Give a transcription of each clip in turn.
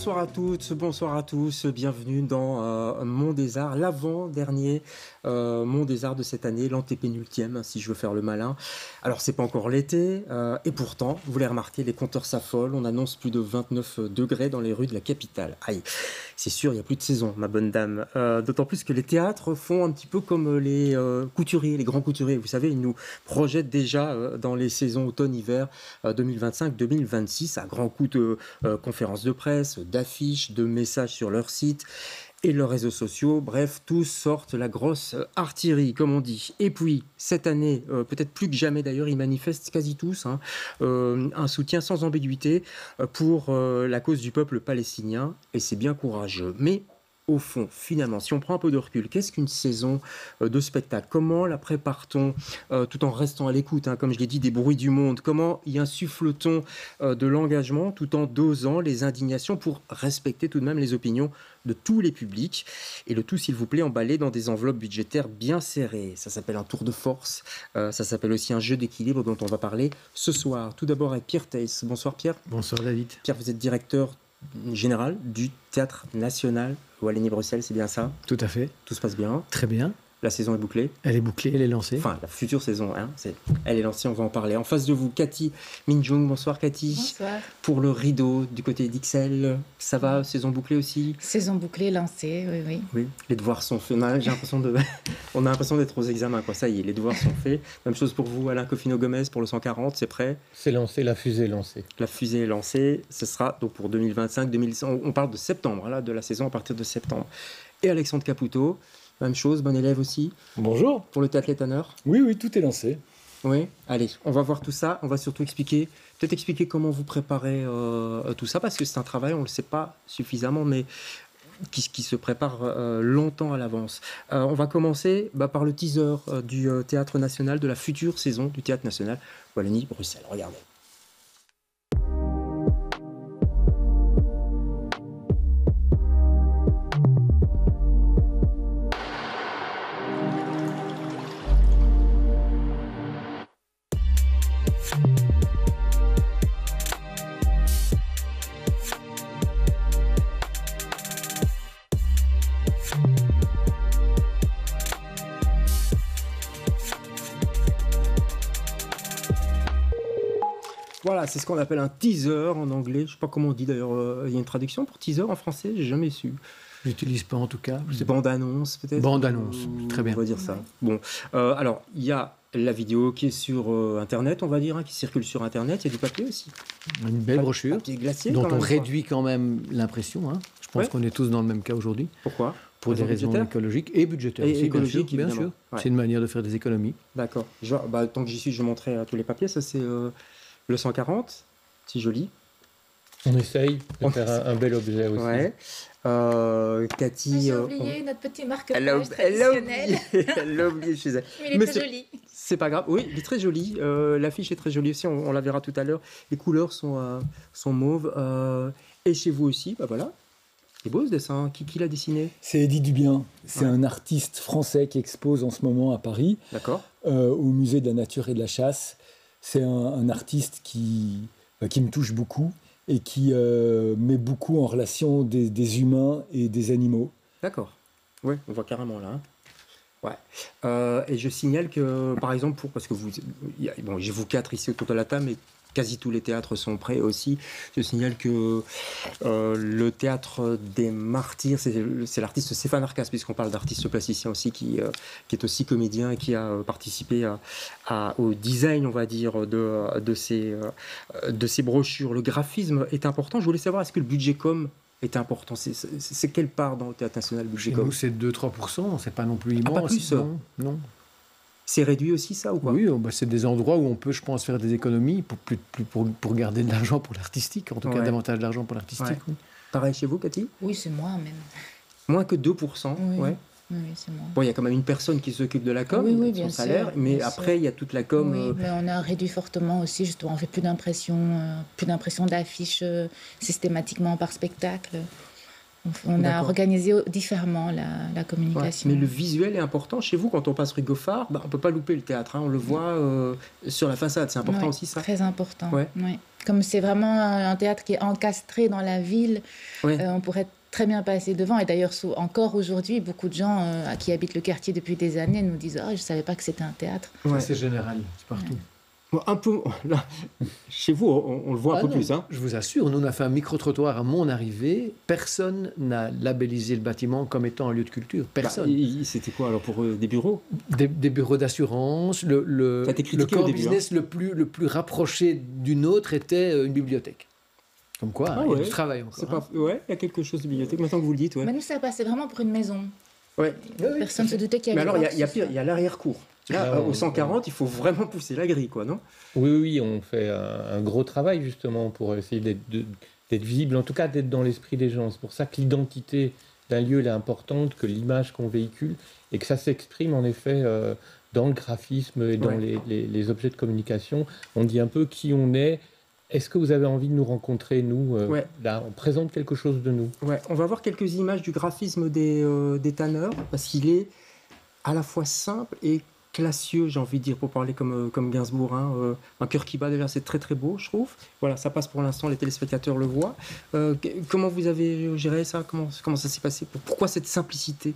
Bonsoir à toutes, bonsoir à tous, bienvenue dans Monde des Arts, l'avant-dernier Monde des Arts de cette année, l'antépénultième, si je veux faire le malin. Alors c'est pas encore l'été, et pourtant, vous l'avez remarqué, les compteurs s'affolent, on annonce plus de 29 degrés dans les rues de la capitale. Aïe, c'est sûr, il n'y a plus de saison, ma bonne dame. D'autant plus que les théâtres font un petit peu comme les couturiers, les grands couturiers. Vous savez, ils nous projettent déjà dans les saisons automne-hiver 2025-2026, à grands coups de conférences de presse, d'affiches, de messages sur leur site et leurs réseaux sociaux. Bref, tous sortent la grosse artillerie, comme on dit. Et puis, cette année, peut-être plus que jamais d'ailleurs, ils manifestent quasi tous un soutien sans ambiguïté pour la cause du peuple palestinien. Et c'est bien courageux. Mais au fond, finalement, si on prend un peu de recul, qu'est-ce qu'une saison de spectacle? Comment la prépare-t-on tout en restant à l'écoute, comme je l'ai dit, des bruits du monde? Comment y insuffle-t-on de l'engagement tout en dosant les indignations pour respecter tout de même les opinions de tous les publics? Et le tout, s'il vous plaît, emballé dans des enveloppes budgétaires bien serrées. Ça s'appelle un tour de force, ça s'appelle aussi un jeu d'équilibre dont on va parler ce soir. Tout d'abord avec Pierre Theiss. Bonsoir Pierre. Bonsoir David. Pierre, vous êtes directeur général du Théâtre National Wallonie-Bruxelles, c'est bien ça? Tout à fait. Tout se passe bien? Très bien. La saison est bouclée? Elle est bouclée, elle est lancée. Enfin, la future saison, elle est lancée, on va en parler. En face de vous, Cathy Minjung. Bonsoir Cathy. Bonsoir. Pour le rideau du côté d'Ixelles, ça va? Saison bouclée aussi? Saison bouclée, lancée, oui. Oui, les devoirs sont faits. On a l'impression d'être aux examens, quoi. Ça y est, les devoirs sont faits. Même chose pour vous, Alain Cofino-Gomez, pour le 140, c'est prêt? C'est lancé, la fusée est lancée. La fusée est lancée, ce sera donc pour 2025-2026. On parle de septembre, là, de la saison à partir de septembre. Et Alexandre Caputo, même chose, bon élève aussi. Bonjour. Pour le Théâtre Les Tanneurs. Oui, tout est lancé. Oui, allez, on va voir tout ça. On va surtout expliquer comment vous préparez tout ça, parce que c'est un travail, on ne le sait pas suffisamment, mais qui se prépare longtemps à l'avance. On va commencer par le teaser du Théâtre National, de la future saison du Théâtre National Wallonie-Bruxelles. Regardez. Voilà, c'est ce qu'on appelle un teaser en anglais. Je ne sais pas comment on dit d'ailleurs. Il y a une traduction pour teaser en français? J'ai jamais su. Je n'utilise pas en tout cas. C'est bande-annonce peut-être? Bande-annonce, très bien. On va dire ça. Bon, alors, il y a la vidéo qui est sur Internet, on va dire, qui circule sur Internet. Il y a du papier aussi. Une belle brochure papier glacier, dont quand même, on réduit quand même l'impression. Je pense qu'on est tous dans le même cas aujourd'hui. Pourquoi? Pour des raisons écologiques et budgétaires et aussi, écologiques, bien sûr. Ouais. C'est une manière de faire des économies. D'accord. Tant que j'y suis, je montrerai tous les papiers. Ça, c'est le 140. C'est joli. On essaye de faire un bel objet aussi. Ouais. Cathy... J'ai oublié notre petit marque-page Elle traditionnel. l'a oublié chez elle. Mais il est très joli. C'est pas grave. Oui, il est très joli. L'affiche est très jolie aussi. On la verra tout à l'heure. Les couleurs sont mauves. Et chez vous aussi, voilà. C'est beau ce dessin. Qui l'a dessiné? C'est Eddy Dubien. C'est un artiste français qui expose en ce moment à Paris, D'accord. Au Musée de la Nature et de la Chasse. C'est un artiste qui me touche beaucoup et qui met beaucoup en relation des humains et des animaux. D'accord. Oui, on voit carrément là. Ouais. Et je signale que, par exemple, parce que j'ai vous quatre ici autour de la table, mais quasi tous les théâtres sont prêts aussi. Je signale que le Théâtre des Martyrs, c'est l'artiste Stéphane Arcas, puisqu'on parle d'artiste plasticien aussi, qui est aussi comédien et qui a participé au design, on va dire, de ces brochures. Le graphisme est important. Je voulais savoir, est-ce que le budget com est important? C'est quelle part dans le Théâtre National, le budget Chez com? nous, c'est 2-3%. C'est pas non plus immense. Pas plus? Non. C'est réduit aussi, ça, ou quoi? Oui, c'est des endroits où on peut, je pense, faire des économies pour garder de l'argent pour l'artistique. En tout cas, davantage d'argent pour l'artistique. Ouais. Oui. Pareil chez vous, Cathy? Oui, c'est moins même. Moins que 2%, Oui. ouais. Oui, c'est moins. Bon, il y a quand même une personne qui s'occupe de la com, Oui, son bien salaire, sûr, mais bien après, sûr. il y a toute la com. Oui, mais on a réduit fortement aussi. Justement, on fait plus d'impression d'affiches systématiquement par spectacle. On a D'accord. organisé différemment la communication. Mais le visuel est important chez vous. Quand on passe rue Goffard, on ne peut pas louper le théâtre. On le voit sur la façade. C'est important Ouais, aussi, ça. très important. Ouais. Ouais. Comme c'est vraiment un théâtre qui est encastré dans la ville, Ouais. on pourrait très bien passer devant. Et d'ailleurs, encore aujourd'hui, beaucoup de gens qui habitent le quartier depuis des années nous disent « Ah, je ne savais pas que c'était un théâtre. Ouais. C'est général, c'est partout. Bon, un peu. Là, chez vous, on le voit un peu non, plus. Hein. Je vous assure, nous on a fait un micro-trottoir à mon arrivée. Personne n'a labellisé le bâtiment comme étant un lieu de culture. Personne. C'était quoi alors pour eux, des bureaux? Des bureaux d'assurance. Ça a été critiqué Le au corps début, business le plus rapproché d'une autre était une bibliothèque. Comme quoi, Ah il y a ouais. du travail encore. C'est pas... Ouais, il y a quelque chose de bibliothèque. Maintenant que vous le dites, ouais. Mais nous, ça passait vraiment pour une maison. Ouais. Personne ne se doutait qu'il y Mais avait alors, quoi il y a que ce pire, il y a l'arrière-cour. Là, Ah, au 140, il faut vraiment pousser la grille, quoi, non? Oui, on fait un gros travail justement pour essayer d'être visible, en tout cas d'être dans l'esprit des gens. C'est pour ça que l'identité d'un lieu elle est importante, que l'image qu'on véhicule, et que ça s'exprime en effet dans le graphisme et dans les objets de communication. On dit un peu qui on est. Est-ce que vous avez envie de nous rencontrer, nous Là, on présente quelque chose de nous. Ouais, on va voir quelques images du graphisme des tanneurs, parce qu'il est à la fois simple et classieux, j'ai envie de dire, pour parler comme Gainsbourg. Hein. Un cœur qui bat, déjà, c'est très très beau, je trouve. Voilà, ça passe pour l'instant, les téléspectateurs le voient. Comment vous avez géré ça? Comment ça s'est passé? Pourquoi cette simplicité?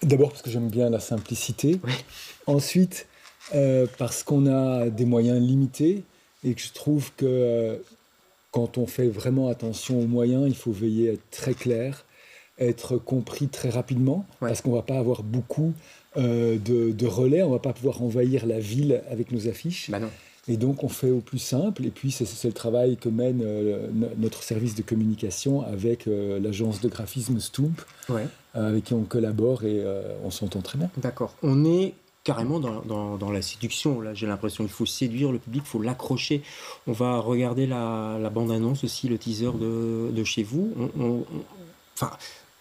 D'abord parce que j'aime bien la simplicité. Oui. Ensuite, parce qu'on a des moyens limités et que je trouve que quand on fait vraiment attention aux moyens, il faut veiller à être très clair, être compris très rapidement, parce qu'on ne va pas avoir beaucoup de relais, on ne va pas pouvoir envahir la ville avec nos affiches. Bah non. Et donc on fait au plus simple, et puis c'est le travail que mène notre service de communication avec l'agence de graphisme Stump, avec qui on collabore et on s'entend très bien. D'accord. On est carrément dans la séduction, là, j'ai l'impression. Il faut séduire le public, il faut l'accrocher. On va regarder la bande-annonce aussi, le teaser de chez vous.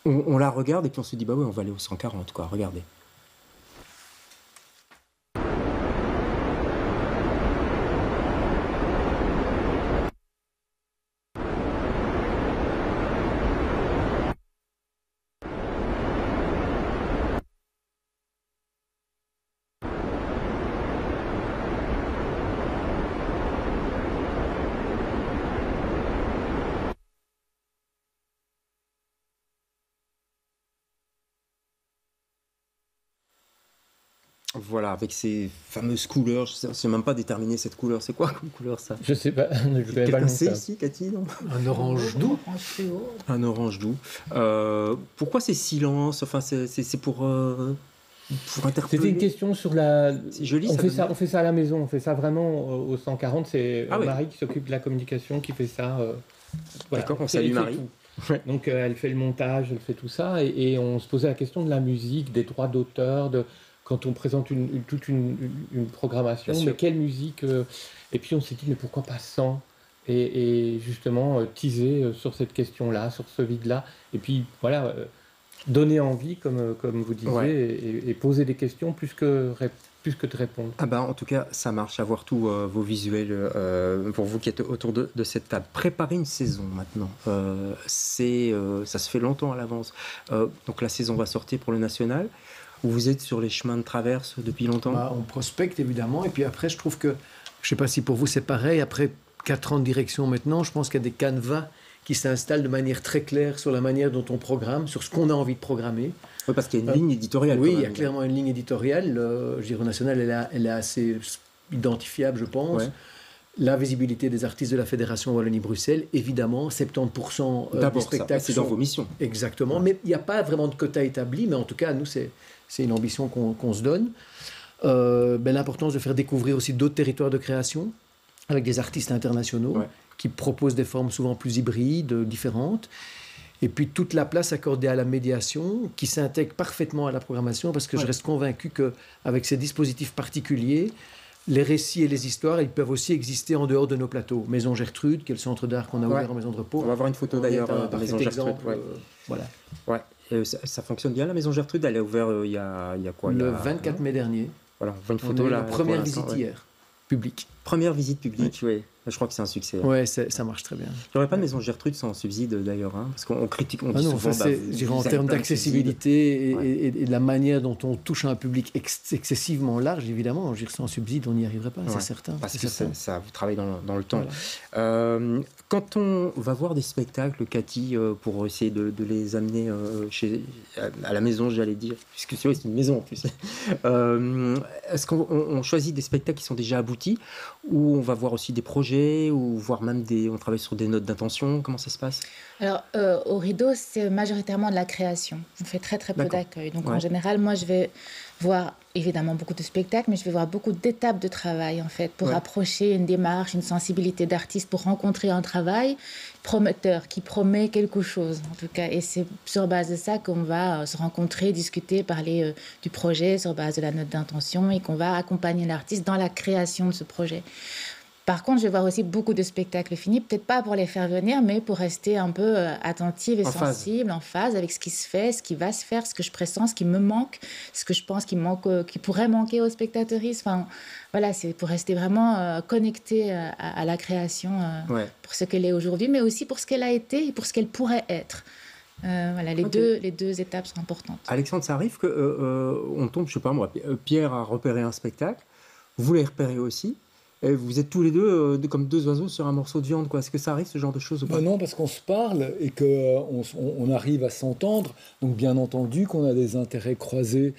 On la regarde et puis on se dit, bah ouais, on va aller au 140, quoi, regardez. Voilà, avec ces fameuses couleurs, je ne sais même pas déterminer cette couleur. C'est quoi comme couleur, ça? Je sais pas, je connais pas le Quelqu'un nom, sait ça. ici, Cathy, non? Un orange doux. Un orange doux. Pourquoi ces silences? Enfin, c'est pour interpeller. C'était une question sur la. C'est joli, on ça fait donne ça, bien. on fait ça à la maison, on fait ça vraiment au 140. C'est Ah oui. Marie qui s'occupe de la communication, qui fait ça. Voilà. D'accord, on Elle salue fait Marie. tout. Donc elle fait le montage, elle fait tout ça, et on se posait la question de la musique, des droits d'auteur, quand on présente toute une programmation, Bien mais sûr. quelle musique Et puis on s'est dit, mais pourquoi pas 100 et justement teaser sur cette question-là, sur ce vide-là, et puis voilà, donner envie, comme vous disiez, et poser des questions plus que de répondre. Ah bah, en tout cas, ça marche, avoir tous vos visuels pour vous qui êtes autour de cette table. Préparer une saison maintenant, ça se fait longtemps à l'avance. Donc la saison va sortir pour le national. Vous êtes sur les chemins de traverse depuis longtemps? On prospecte évidemment, et puis après je trouve que, je ne sais pas si pour vous c'est pareil, après 4 ans de direction maintenant, je pense qu'il y a des canevas qui s'installent de manière très claire sur la manière dont on programme, sur ce qu'on a envie de programmer. Oui, parce qu'il y a une ligne éditoriale. Oui, quand il y a même. clairement une ligne éditoriale. Je dirais au national, elle est assez identifiable, je pense. Ouais. La visibilité des artistes de la Fédération Wallonie-Bruxelles, évidemment, 70% des D'abord, ça, spectacles c'est dans sont- vos missions. Exactement, mais il n'y a pas vraiment de quota établi, mais en tout cas, nous, c'est une ambition qu'on se donne. L'importance de faire découvrir aussi d'autres territoires de création, avec des artistes internationaux, qui proposent des formes souvent plus hybrides, différentes. Et puis toute la place accordée à la médiation, qui s'intègre parfaitement à la programmation, parce que je reste convaincu qu'avec ces dispositifs particuliers, les récits et les histoires, ils peuvent aussi exister en dehors de nos plateaux. Maison Gertrude, qui est le centre d'art qu'on a ouvert en Maison de Repos. On va voir une photo On d'ailleurs est un de parfait Maison Gertrude. exemple, voilà. Ouais. Et ça fonctionne bien, la Maison Gertrude. Elle est ouverte il y a quoi? Le 24 mai dernier, Voilà, on voit une on a photo eu là. la pour première l'instant, visite ouais. hier, publique. Première visite publique, oui. Je crois que c'est un succès. Ouais, ça marche très bien. Il n'y aurait pas de maison Gertrude sans subside d'ailleurs, hein, parce qu'on critique, on dit non, souvent... en termes d'accessibilité et de la manière dont on touche à un public excessivement large, évidemment, sans subside, on n'y arriverait pas, c'est certain. Parce que ça vous travaillez dans le temps. Voilà. Quand on va voir des spectacles, Cathy, pour essayer de les amener à la maison, j'allais dire, puisque c'est une maison en plus, est-ce qu'on choisit des spectacles qui sont déjà aboutis, ou on va voir aussi des projets, ou voire même on travaille sur des notes d'intention? Comment ça se passe? Alors, au Rideau, c'est majoritairement de la création. On fait très peu d'accueil. Donc, en général, moi, je vais voir évidemment beaucoup de spectacles, mais je vais voir beaucoup d'étapes de travail, en fait, pour approcher une démarche, une sensibilité d'artiste, pour rencontrer un travail prometteur, qui promet quelque chose, en tout cas. Et c'est sur base de ça qu'on va se rencontrer, discuter, parler du projet, sur base de la note d'intention, et qu'on va accompagner l'artiste dans la création de ce projet. Par contre, je vais voir aussi beaucoup de spectacles finis, peut-être pas pour les faire venir, mais pour rester un peu attentive et sensible, en phase avec ce qui se fait, ce qui va se faire, ce que je pressens, ce qui me manque, ce que je pense qui pourrait manquer aux spectateuristes. Enfin, voilà, c'est pour rester vraiment connecté à la création pour ce qu'elle est aujourd'hui, mais aussi pour ce qu'elle a été et pour ce qu'elle pourrait être. Voilà, les deux étapes sont importantes. Alexandre, ça arrive qu'on tombe, je sais pas moi, Pierre a repéré un spectacle, vous les repérez aussi. Et vous êtes tous les deux comme deux oiseaux sur un morceau de viande, quoi. Est-ce que ça arrive, ce genre de choses ou pas? Non, parce qu'on se parle et qu'on arrive à s'entendre. Donc, bien entendu, qu'on a des intérêts croisés.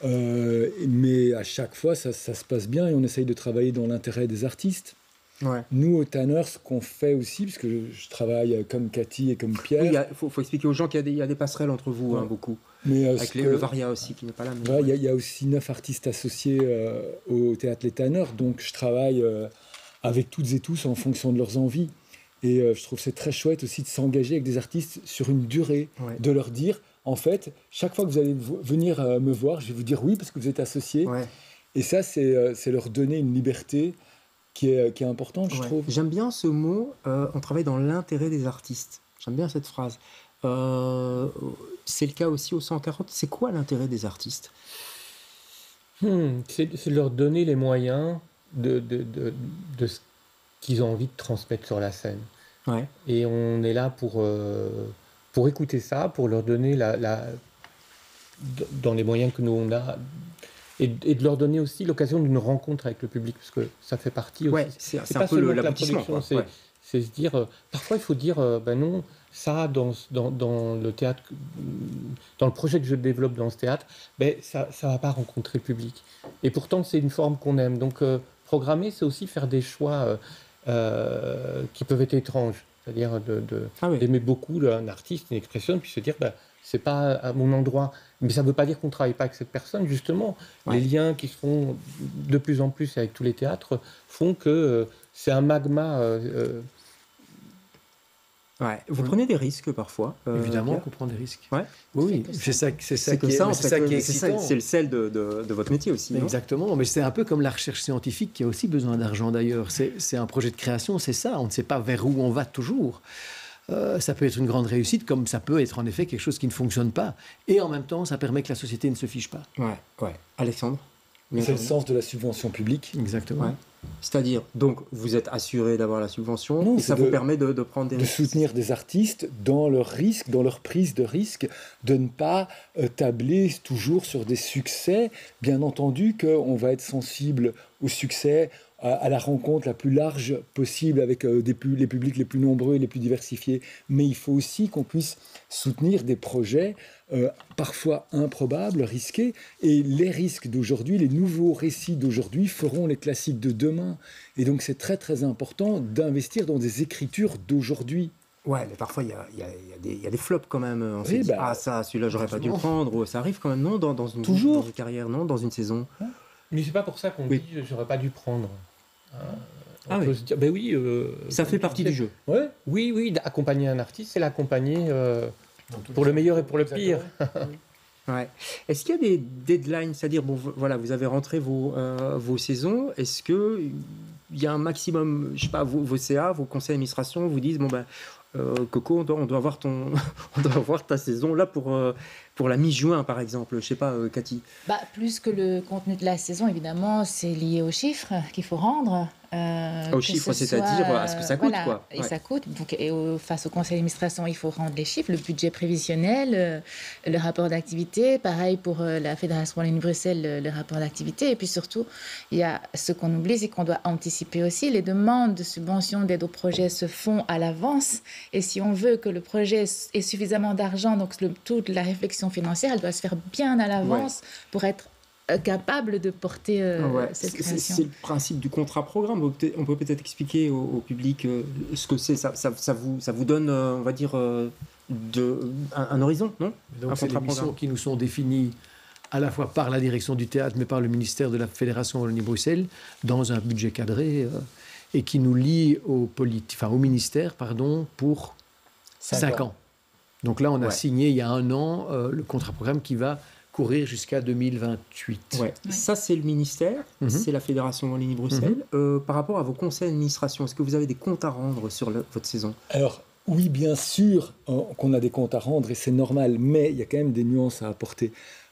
Mais à chaque fois, ça se passe bien et on essaye de travailler dans l'intérêt des artistes. Ouais. Nous, au Tanner, ce qu'on fait aussi, parce que je travaille comme Cathy et comme Pierre... Il faut expliquer aux gens qu'il y a des passerelles entre vous, beaucoup. Mais avec le Varia aussi, qui n'est pas là. Il y a aussi 9 artistes associés au Théâtre Les Tanneurs, donc je travaille avec toutes et tous en fonction de leurs envies. Et je trouve c'est très chouette aussi de s'engager avec des artistes sur une durée, de leur dire, en fait, chaque fois que vous allez venir me voir, je vais vous dire oui, parce que vous êtes associés. Ouais. Et ça, c'est leur donner une liberté qui est importante, je trouve. J'aime bien ce mot, on travaille dans l'intérêt des artistes. J'aime bien cette phrase. C'est le cas aussi au 140. C'est quoi l'intérêt des artistes? C'est leur donner les moyens de ce qu'ils ont envie de transmettre sur la scène. Ouais. Et on est là pour écouter ça, pour leur donner dans les moyens que nous on a, et de leur donner aussi l'occasion d'une rencontre avec le public, parce que ça fait partie aussi. C'est un peu l'aboutissement. C'est se dire, parfois il faut dire, non, ça dans le théâtre, dans le projet que je développe dans ce théâtre, ça va pas rencontrer le public. Et pourtant c'est une forme qu'on aime. Donc programmer, c'est aussi faire des choix qui peuvent être étranges. C'est-à-dire d'aimer beaucoup un artiste, une expression, puis se dire, c'est pas à mon endroit. Mais ça ne veut pas dire qu'on ne travaille pas avec cette personne, justement. Les liens qui se font de plus en plus avec tous les théâtres font que c'est un magma. Vous prenez des risques parfois. Évidemment qu'on prend des risques. Oui, c'est ça qui est excitant. C'est le sel de votre métier aussi. Exactement, mais c'est un peu comme la recherche scientifique qui a aussi besoin d'argent d'ailleurs. C'est un projet de création, c'est ça. On ne sait pas vers où on va toujours. Ça peut être une grande réussite, comme ça peut être en effet quelque chose qui ne fonctionne pas. Et en même temps, ça permet que la société ne se fiche pas. Alexandre? C'est le sens de la subvention publique. Exactement. C'est-à-dire, donc, vous êtes assuré d'avoir la subvention, et ça vous permet de prendre des risques. De soutenir des artistes dans leurs risques, dans leur prise de risque, de ne pas tabler toujours sur des succès. Bien entendu qu'on va être sensible au succès, à la rencontre la plus large possible avec les publics les plus nombreux et les plus diversifiés. Mais il faut aussi qu'on puisse soutenir des projets parfois improbables, risqués. Et les risques d'aujourd'hui, les nouveaux récits d'aujourd'hui feront les classiques de demain. Et donc c'est très très important d'investir dans des écritures d'aujourd'hui. Ouais, mais parfois il y a des flops quand même. On se dit, celui-là j'aurais pas dû le prendre. Ou ça arrive quand même, non, dans une carrière, non, dans une saison. Mais c'est pas pour ça qu'on dit j'aurais pas dû prendre. On peut se dire, ça fait partie du jeu. Oui, accompagner un artiste, c'est l'accompagner pour le meilleur et pour le pire. Est-ce qu'il y a des deadlines, c'est-à-dire, vous avez rentré vos saisons, est-ce qu'il y a un maximum, je sais pas, vos CA, vos conseils d'administration vous disent, Coco, on doit avoir ta saison là pour la mi-juin, par exemple. Je sais pas, Cathy. Plus que le contenu de la saison, évidemment, c'est lié aux chiffres qu'il faut rendre. Au chiffre, c'est-à-dire à ce que ça coûte, voilà, quoi. Et ça coûte. Donc, face au conseil d'administration, il faut rendre les chiffres, le budget prévisionnel, le rapport d'activité. Pareil pour la Fédération Wallonie-Bruxelles, le rapport d'activité. Et puis surtout, il y a ce qu'on oublie, c'est qu'on doit anticiper aussi. Les demandes de subventions, d'aide au projet se font à l'avance. Et si on veut que le projet ait suffisamment d'argent, donc toute la réflexion financière, elle doit se faire bien à l'avance pour être capable de porter cette création. C'est le principe du contrat programme. On peut peut-être expliquer au public ce que c'est. Ça vous donne, on va dire, un horizon, non? Donc c'est des missions qui nous sont définies à la fois par la direction du théâtre, mais par le ministère de la Fédération Wallonie-Bruxelles, dans un budget cadré, et qui nous lie au ministère pour 5 ans. Donc là, on a signé il y a 1 an le contrat programme qui va courir jusqu'à 2028. Ça, c'est le ministère, c'est la Fédération Wallonie-Bruxelles. Par rapport à vos conseils d'administration, est-ce que vous avez des comptes à rendre sur votre saison? Alors, oui, bien sûr qu'on a des comptes à rendre et c'est normal, mais il y a quand même des nuances à apporter.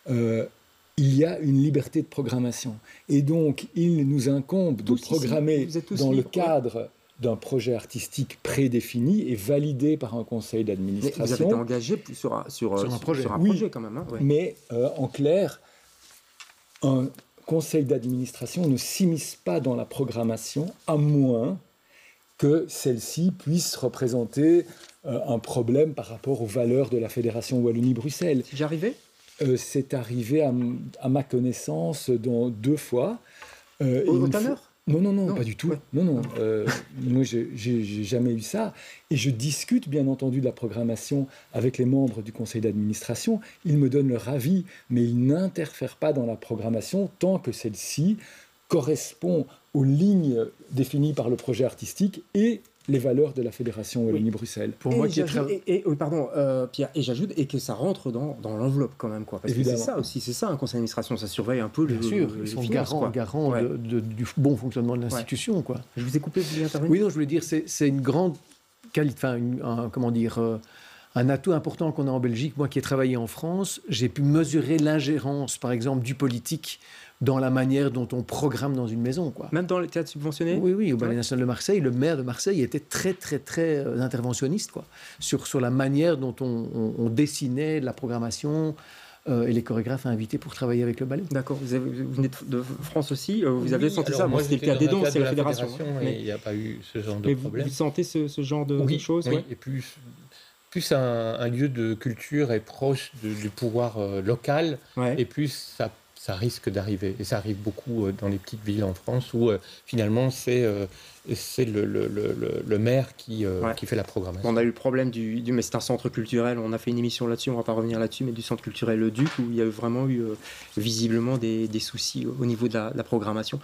Il y a une liberté de programmation. Et donc, il nous incombe de programmer dans le cadre d'un projet artistique prédéfini et validé par un conseil d'administration. Vous avez été engagé sur un projet quand même. Hein, mais en clair, un conseil d'administration ne s'immisce pas dans la programmation à moins que celle-ci puisse représenter un problème par rapport aux valeurs de la Fédération Wallonie-Bruxelles. C'est déjà arrivé ? C'est arrivé à ma connaissance 2 fois. Au Tanner ? Non, pas du tout. Non. Moi, j'ai jamais eu ça. Et je discute, bien entendu, de la programmation avec les membres du conseil d'administration. Ils me donnent leur avis, mais ils n'interfèrent pas dans la programmation tant que celle-ci correspond aux lignes définies par le projet artistique et les valeurs de la Fédération Wallonie-Bruxelles. Pour moi, Pierre, et j'ajoute et que ça rentre dans l'enveloppe quand même, quoi. Parce que c'est ça aussi, c'est ça un conseil d'administration, ça surveille un peu Bien sûr, ils sont garants du bon fonctionnement de l'institution, quoi. Je vous ai coupé, vous voulez intervenir ? Oui, non, je voulais dire, c'est une grande qualité, un atout important qu'on a en Belgique. Moi qui ai travaillé en France, j'ai pu mesurer l'ingérence, par exemple, du politique dans la manière dont on programme dans une maison, quoi. Même dans les théâtres subventionnés ? Oui, au Ballet National de Marseille, le maire de Marseille était très, très, très interventionniste, quoi, sur la manière dont on dessinait la programmation et les chorégraphes invités pour travailler avec le ballet. D'accord, vous venez de France aussi, vous avez senti ça? Moi, c'était le cas des dons, c'est la fédération. Mais il n'y a pas eu ce genre de problème. Vous sentez ce genre de choses? Oui, et plus un lieu de culture est proche du pouvoir local, et plus ça risque d'arriver. Et ça arrive beaucoup dans les petites villes en France où finalement c'est le maire qui fait la programmation. On a eu le problème mais c'est un centre culturel, on a fait une émission là-dessus, on ne va pas revenir là-dessus, mais du centre culturel Le Duc, où il y a vraiment eu visiblement des soucis au niveau de la programmation.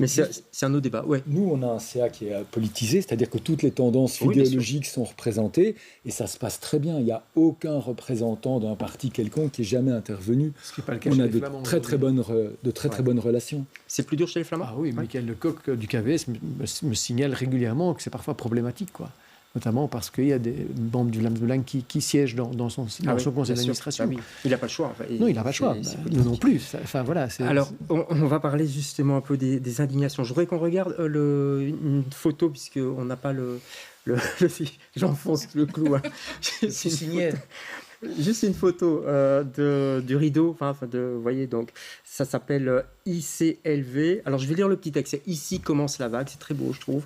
Mais c'est un autre débat. Nous, on a un CA qui est politisé, c'est-à-dire que toutes les tendances idéologiques sont représentées, et ça se passe très bien. Il n'y a aucun représentant d'un parti quelconque qui est jamais intervenu. Ce qui n'est pas le cas on chez a les Flamands de très bonnes relations. C'est plus dur chez les Flamands? Ah oui, Michael Lecoq du KVS me signale régulièrement que c'est parfois problématique, quoi. Notamment parce qu'il y a des membres du Vlaams qui siègent dans son conseil d'administration. Il n'a pas le choix. Non, il n'a pas le choix. Nous non plus. Alors, on va parler justement un peu des indignations. Je voudrais qu'on regarde une photo, puisqu'on n'a pas j'enfonce le clou. Hein. Juste une photo du rideau, vous voyez, donc ça s'appelle ICLV. Alors je vais lire le petit texte. C'est Ici commence la vague, c'est très beau, je trouve.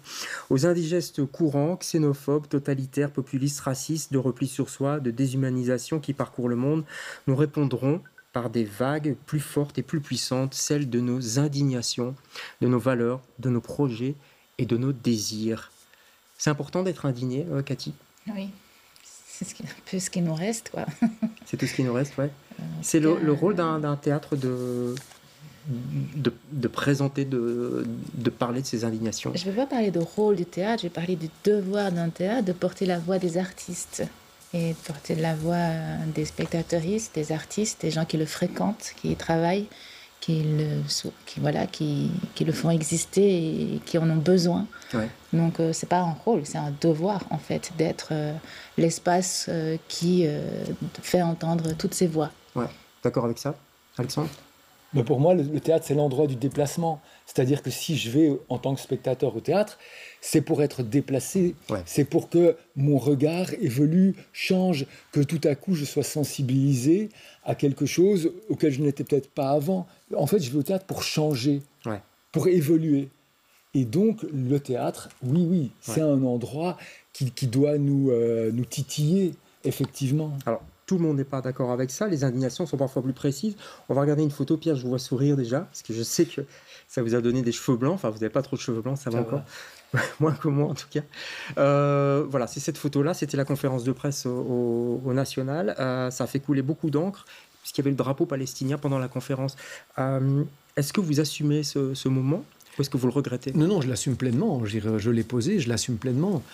Aux indigestes courants, xénophobes, totalitaires, populistes, racistes, de repli sur soi, de déshumanisation qui parcourent le monde, nous répondrons par des vagues plus fortes et plus puissantes, celles de nos indignations, de nos valeurs, de nos projets et de nos désirs. C'est important d'être indigné, Cathy? Oui. C'est un peu ce qui nous reste, quoi. C'est tout ce qui nous reste, ouais. C'est le rôle d'un théâtre de présenter, de parler de ses indignations. Je ne vais pas parler de rôle du théâtre, je vais parler du devoir d'un théâtre de porter la voix des artistes et de porter la voix des spectateuristes, des artistes, des gens qui le fréquentent, qui y travaillent, qui le font exister et qui en ont besoin. Ouais. Donc, c'est pas un rôle, c'est un devoir, en fait, d'être l'espace qui fait entendre toutes ces voix. Ouais. D'accord avec ça, Alexandre? Mais pour moi, le théâtre, c'est l'endroit du déplacement. C'est-à-dire que si je vais en tant que spectateur au théâtre, c'est pour être déplacé, c'est pour que mon regard évolue, change, que tout à coup je sois sensibilisé à quelque chose auquel je n'étais peut-être pas avant. En fait, je vais au théâtre pour changer, pour évoluer. Et donc, le théâtre, oui, c'est un endroit qui doit nous titiller, effectivement. Alors, tout le monde n'est pas d'accord avec ça. Les indignations sont parfois plus précises. On va regarder une photo. Pierre, je vous vois sourire déjà, parce que je sais que ça vous a donné des cheveux blancs. Enfin, vous n'avez pas trop de cheveux blancs, ça va encore. Moins que moi, en tout cas. Voilà, c'est cette photo-là. C'était la conférence de presse au National. Ça a fait couler beaucoup d'encre, puisqu'il y avait le drapeau palestinien pendant la conférence. Est-ce que vous assumez ce moment, ou est-ce que vous le regrettez? Non, je l'assume pleinement. Je l'ai posé, je l'assume pleinement.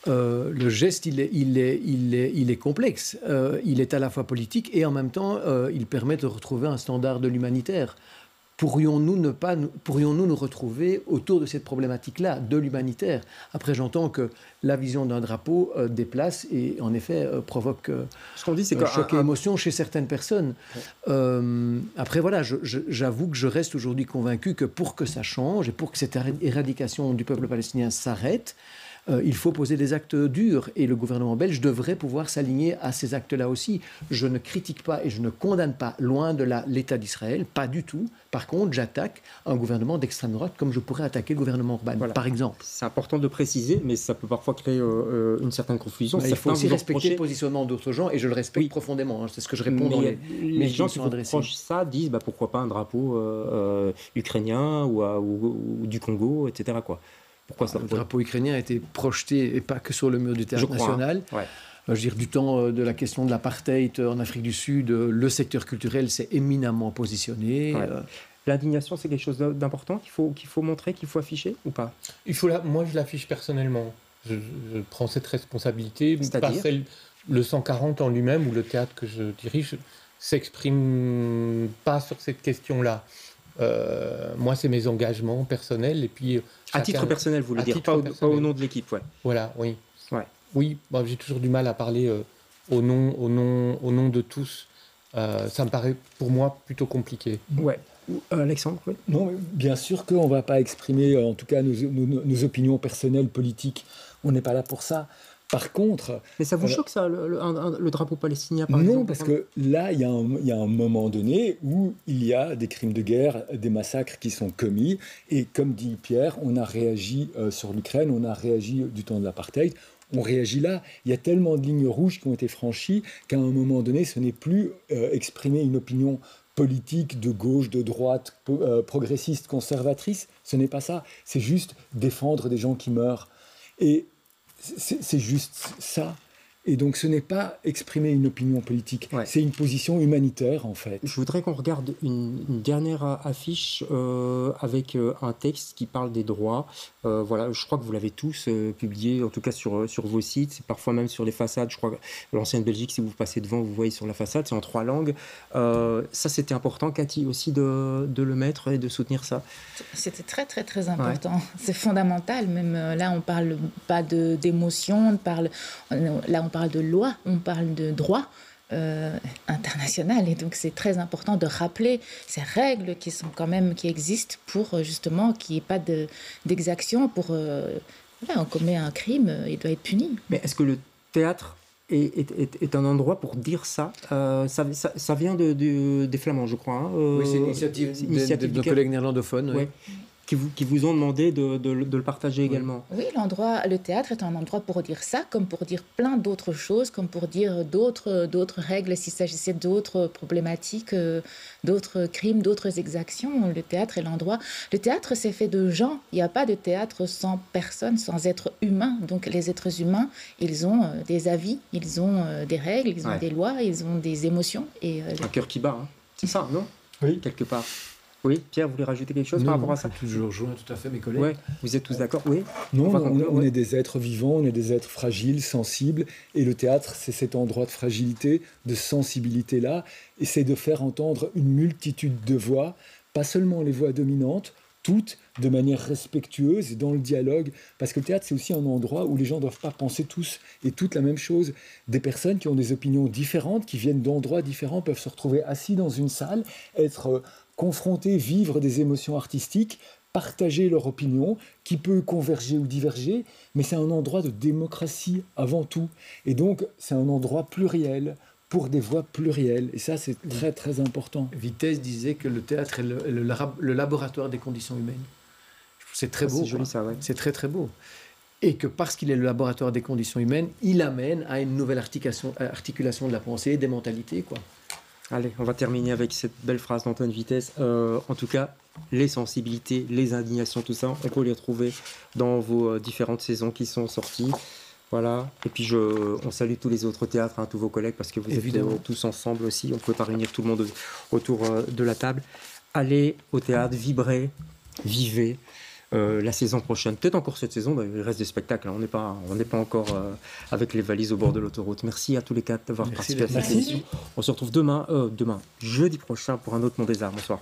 Le geste, il est complexe. Il est à la fois politique et en même temps, il permet de retrouver un standard de l'humanitaire. Pourrions-nous nous retrouver autour de cette problématique-là, de l'humanitaire? Après, j'entends que la vision d'un drapeau déplace et, en effet, provoque ce qu'on dit, c'est choc et émotion chez certaines personnes. Après, voilà, j'avoue que je reste aujourd'hui convaincu que pour que ça change et pour que cette éradication du peuple palestinien s'arrête, il faut poser des actes durs et le gouvernement belge devrait pouvoir s'aligner à ces actes-là aussi. Je ne critique pas et je ne condamne pas, loin de là, l'État d'Israël, pas du tout. Par contre, j'attaque un gouvernement d'extrême droite comme je pourrais attaquer le gouvernement Orban, par exemple. C'est important de préciser, mais ça peut parfois créer une certaine confusion. Il faut aussi respecter le positionnement d'autres gens et je le respecte profondément. C'est ce que je réponds dans les gens qui reprochent ça disent pourquoi pas un drapeau ukrainien ou du Congo, etc. quoi. Pourquoi ça? Le drapeau ukrainien a été projeté, et pas que sur le mur du théâtre national. Je veux dire, du temps de la question de l'apartheid en Afrique du Sud, le secteur culturel s'est éminemment positionné. L'indignation, c'est quelque chose d'important qu'il faut montrer, qu'il faut afficher ou pas? Moi, je l'affiche personnellement. Je prends cette responsabilité. C'est-à-dire le 140 en lui-même, ou le théâtre que je dirige, s'exprime pas sur cette question-là. Moi, c'est mes engagements personnels et puis à titre personnel, vous voulez dire, pas au nom de l'équipe, Voilà, oui. Oui, j'ai toujours du mal à parler au nom de tous. Ça me paraît pour moi plutôt compliqué. Alexandre, oui. Non, bien sûr qu'on ne va pas exprimer, en tout cas, nos opinions personnelles, politiques. On n'est pas là pour ça. Par contre... Mais ça vous choque, ça, le drapeau palestinien, par exemple? Non, parce que là, il y a un moment donné où il y a des crimes de guerre, des massacres qui sont commis. Et comme dit Pierre, on a réagi sur l'Ukraine, on a réagi du temps de l'apartheid. On réagit là. Il y a tellement de lignes rouges qui ont été franchies qu'à un moment donné, ce n'est plus exprimer une opinion politique de gauche, de droite, progressiste, conservatrice. Ce n'est pas ça. C'est juste défendre des gens qui meurent. Et c'est juste ça. Et donc, ce n'est pas exprimer une opinion politique, c'est une position humanitaire, en fait. Je voudrais qu'on regarde une dernière affiche avec un texte qui parle des droits. Voilà, je crois que vous l'avez tous publié, en tout cas sur vos sites, c'est parfois même sur les façades. Je crois que l'ancienne Belgique, si vous passez devant, vous voyez sur la façade, c'est en 3 langues. Ça, c'était important, Cathy, aussi de le mettre et de soutenir ça. C'était très, très, très important. C'est fondamental. Même là, on ne parle pas d'émotion, là, on parle de loi, on parle de droit international. Et donc, c'est très important de rappeler ces règles qui existent pour justement qu'il n'y ait pas d'exaction. On commet un crime, il doit être puni. Mais est-ce que le théâtre est un endroit pour dire ça? Ça vient des Flamands, je crois. Oui, c'est une initiative de collègues néerlandophones. Oui. Qui vous ont demandé de le partager également. Oui, le théâtre est un endroit pour dire ça, comme pour dire plein d'autres choses, comme pour dire d'autres règles s'il s'agissait d'autres problématiques, d'autres crimes, d'autres exactions. Le théâtre est l'endroit. Le théâtre, c'est fait de gens. Il n'y a pas de théâtre sans personne, sans être humain. Donc les êtres humains, ils ont des avis, ils ont des règles, ils ont des lois, ils ont des émotions. Un cœur qui bat, hein. C'est ça, non? Oui. Quelque part. Oui, Pierre, vous voulez rajouter quelque chose par rapport à ça? Je rejoins tout à fait mes collègues. Ouais, vous êtes tous d'accord? Oui. Non, on est des êtres vivants, on est des êtres fragiles, sensibles, et le théâtre, c'est cet endroit de fragilité, de sensibilité-là, et c'est de faire entendre une multitude de voix, pas seulement les voix dominantes, toutes de manière respectueuse et dans le dialogue, parce que le théâtre, c'est aussi un endroit où les gens ne doivent pas penser tous et toutes la même chose. Des personnes qui ont des opinions différentes, qui viennent d'endroits différents, peuvent se retrouver assis dans une salle, être confronter, vivre des émotions artistiques, partager leur opinion, qui peut converger ou diverger, mais c'est un endroit de démocratie avant tout. Et donc, c'est un endroit pluriel, pour des voix plurielles. Et ça, c'est très, très important. Vitesse disait que le théâtre est le laboratoire des conditions humaines. C'est très beau. C'est joli, ça, ouais. C'est très, très beau. Et que parce qu'il est le laboratoire des conditions humaines, il amène à une nouvelle articulation de la pensée, des mentalités, quoi. Allez, on va terminer avec cette belle phrase d'Antoine Vitesse. En tout cas, les sensibilités, les indignations, tout ça, on peut les retrouver dans vos différentes saisons qui sont sorties. Voilà. Et puis, on salue tous les autres théâtres, tous vos collègues, parce que vous êtes tous ensemble aussi. On ne peut pas réunir tout le monde autour de la table. Allez au théâtre, vibrez, vivez. La saison prochaine, peut-être encore cette saison, il reste des spectacles, on n'est pas encore avec les valises au bord de l'autoroute. Merci à tous les quatre d'avoir participé à cette émission. On se retrouve jeudi prochain pour un autre Monde des Arts. Bonsoir.